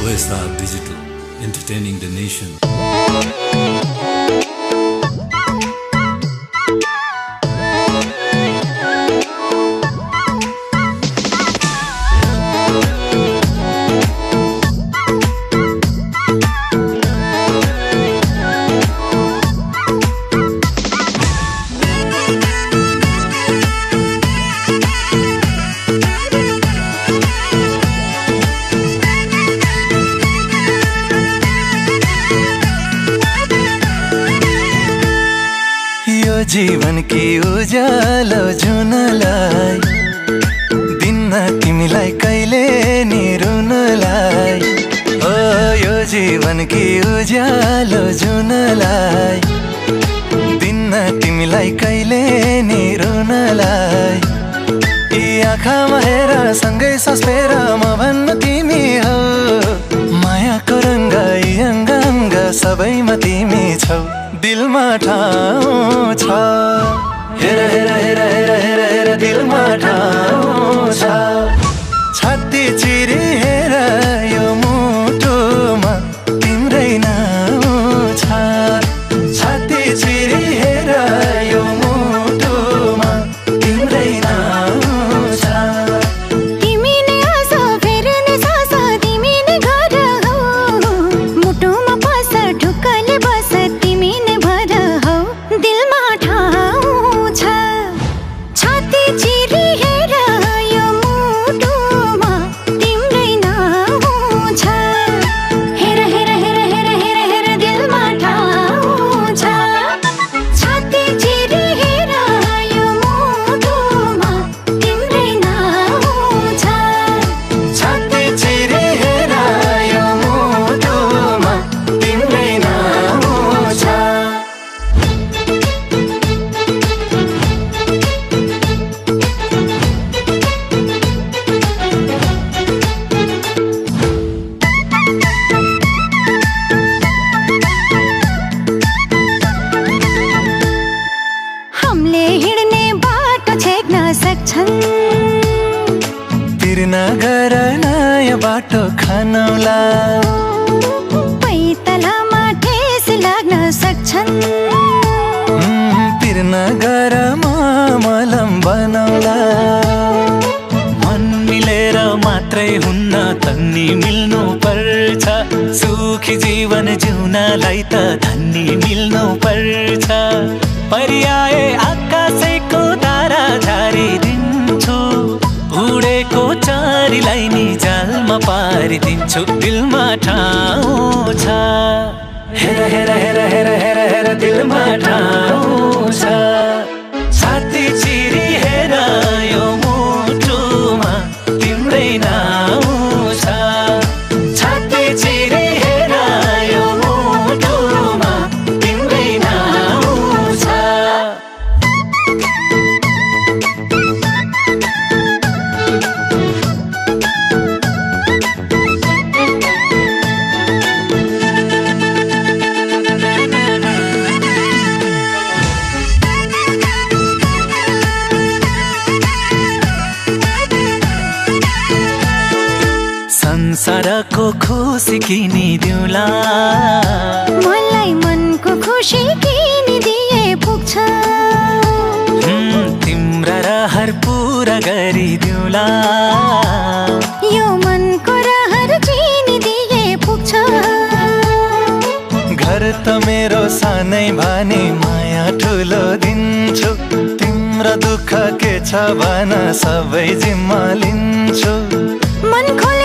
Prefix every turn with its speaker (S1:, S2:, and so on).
S1: OSR Digital, entertaining the nation.
S2: जीवन की उज्यालो जुनलाई दिन्न तिमीलाई कहिले नि रुनलाई ओ यो जीवन की उज्यालो जुनलाई दिन्न तिमीलाई कहिले नि रुनलाई यी आँखामा हेर सँगै सस्पेर म भन्न तिमी हो मायाको रङ्ग यी अङ्ग सबैमा तिमी छौ दिलमा ठाउँ छ हेर हेर हेर हेर हेर हेर दिलमा ठाउँ छ छाती चिरी हेर यो मुटुमा तिम्रै नाउँ छ छाती चिरी हेर यो मुटुमा तिम्रै नाउँ छ
S3: तिमी नै आस फेर्ने सास तिमी नै घर हौ मुटुमा बस ढुक्कले बस तिमी नै भर हौ दिलमा ठाउँ छ छाती चिरी हेर यो मुटुमा तिम्रै नाउँ छ हेर हेर हेर हेर हेर हेर दिलमा ठाउँ छ छाती चिरी हेर यो मुटुमा तिम्रै नाउँ छ
S2: छाती चिरी हेर यो मुटुमा तिम्रै नाउँ छ
S3: हमले हिँड्ने बाटो छेक्न सक्छन्
S2: तिर्न गर नयाँ बाटो खानौला
S3: पैतालामा ठेस लाग्न सक्छन्
S2: तिर्न गर मलम बनौला मन मिलेर मात्रै हुन्न तन्नी मिल्नु पर्छ सुखी जीवन जिउनलाई त धन्नी मिल्नु पर्छ पर्याए आकाशैको तारा झारिदिन्छु उडेको चारीलाई नि जालमा पारिदिन्छु दिलमा ठाउँ छ हेर हेर हेर हेर हेर हेर दिलमा ठाउँ छ छाती चिरी हेर यो मुटुमा तिम्रै नाउँ छ छाती चिरी हेर यो मुटुमा तिम्रै नाउँ छ संसारको खुसी किनिदिउँला
S3: मलाई मनको खुसी किनिदिए पुग्छ
S2: तिम्रा रहर पुरा गरिदिउँला
S3: यो मनको रहर चिनिदिए पुग्छ
S2: घर त मेरो सानै भने माया ठुलो दिन्छु तिम्रो दुःख के छ भन सबै जिम्मा लिन्छु
S3: मन खोल